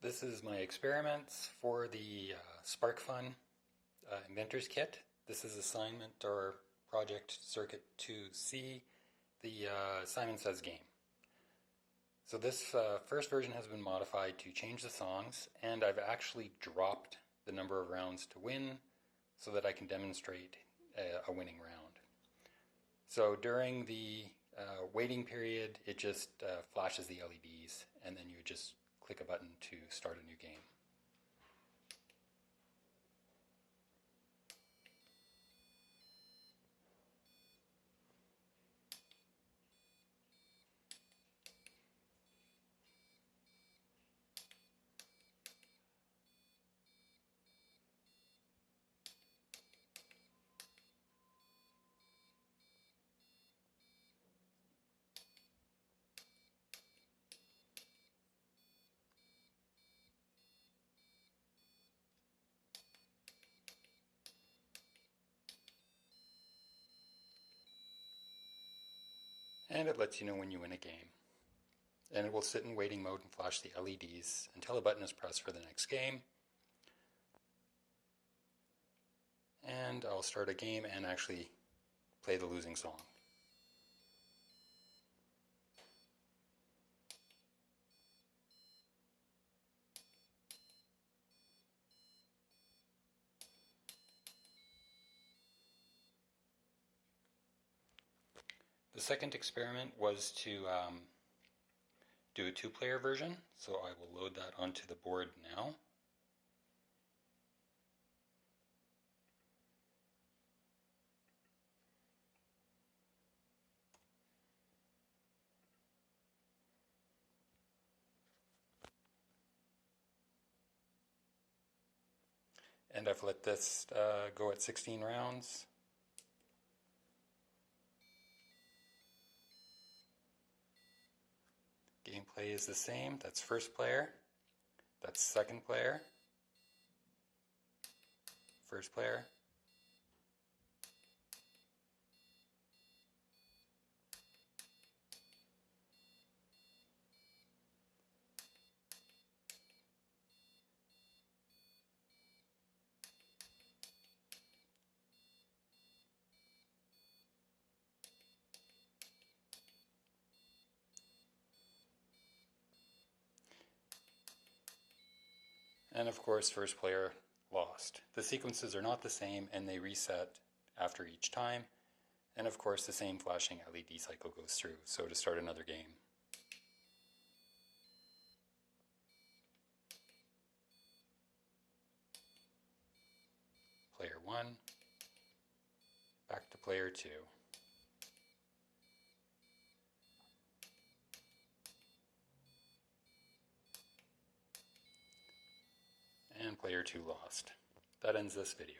This is my experiments for the Sparkfun inventors kit. This is assignment or project circuit 2C, the Simon Says game. So this first version has been modified to change the songs, and I've actually dropped the number of rounds to win so that I can demonstrate a winning round. So during the waiting period, it just flashes the LEDs, and then you just click a button to start a new game. And it lets you know when you win a game. And it will sit in waiting mode and flash the LEDs until a button is pressed for the next game. And I'll start a game and actually play the losing song. The second experiment was to do a two-player version, so I will load that onto the board now. And I've let this go at 16 rounds. Gameplay is the same. That's first player. That's second player. First player. And of course, first player lost. The sequences are not the same and they reset after each time. And of course, the same flashing LED cycle goes through. So to start another game. Player 1, back to player 2. And player 2 lost. That ends this video.